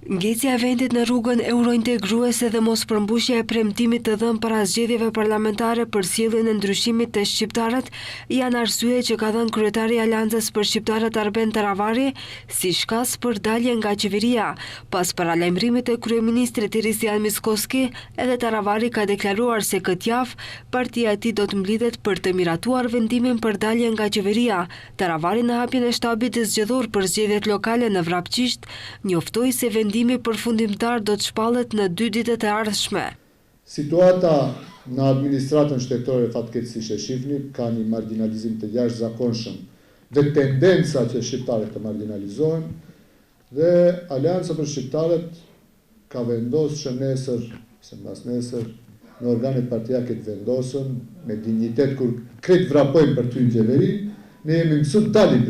Ngecja e vendit në rrugën eurointegruese dhe mos përmbushja e premtimit të dhënë para zgjedhjeve parlamentare për sjelljen e ndryshimit të shqiptarët janë arsye që ka dhënë kryetari i Aleancës për shqiptarët Arben Taravari si shkas për dalje nga qeveria. Pas paralajmërimit të kryeministrit Iristian Mickoski, edhe Taravari ka deklaruar se këtë javë partia e tij do të mblidhet për të miratuar vendimin për dalje nga qeveria. Taravari në hapjen e shtabit zgjedhor për zgjedhjet lokale në Vrapçisht njoftoi se vendimi përfundimtar do të shpallet në 2 ditët e ardhshme. Situata në administratën shtetërore fatkeqësisht e shihni ka një marginalizim të jashtëzakonshëm dhe tendenca që shqiptarët të marginalizohen dhe Aleanca për shqiptarët ka vendosur që nesër, se mbas nesër, në organet partijake të vendosën me dinjitet kur krejt vrapojnë për ty në qeveri, ne jemi mësuar dalim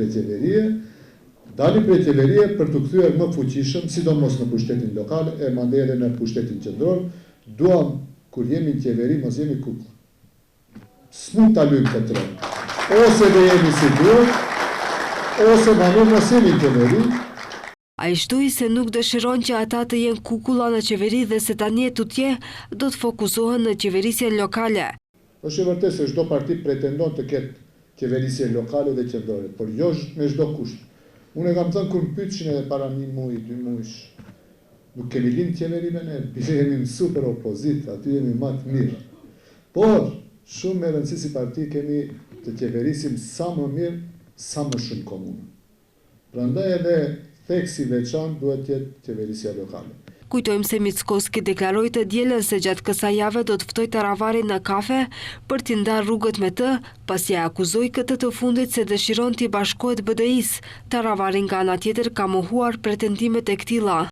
prej qeverie për të kthyer më fuqishëm, sidomos në pushtetin lokal e mandej edhe në pushtetin qendror. Duam kur jemi në qeveri mos jemi kukull. S'mund ta luajmë këtë rol. Ose do jemi si duhet, ose mos jemi në qeveri. Ai shtoi se nuk dëshiron që ata të jenë kukulla në qeveri dhe se tani tutje do të fokusohen në qeverisjen lokale. Është e vërtetë se çdo parti pretendon të ketë qeverisje lokale dhe qendrore, por jo me çdo kusht. Unë kam thënë kur më pyetshin edhe para 1 muaji, 2 muajsh, nuk kemi lind qeveri me ne, jemi në super opozit, aty jemi më të mirë. Por, shumë me rëndësi si parti kemi të qeverisim sa më mirë, sa më shumë komunë. Prandaj edhe theksi veçantë duhet të jetë qeverisja lokale. Kujtojmë se Mickoski deklaroi të dielën se gjatë kësaj jave do të ftoj Taravarin në kafe për t'i ndarë rrugët me të, pasi akuzoi këtë të fundit se dëshiron t'i bashkohet BDI-s. Taravari nga ana tjetër ka mohuar pretendimet e këtilla.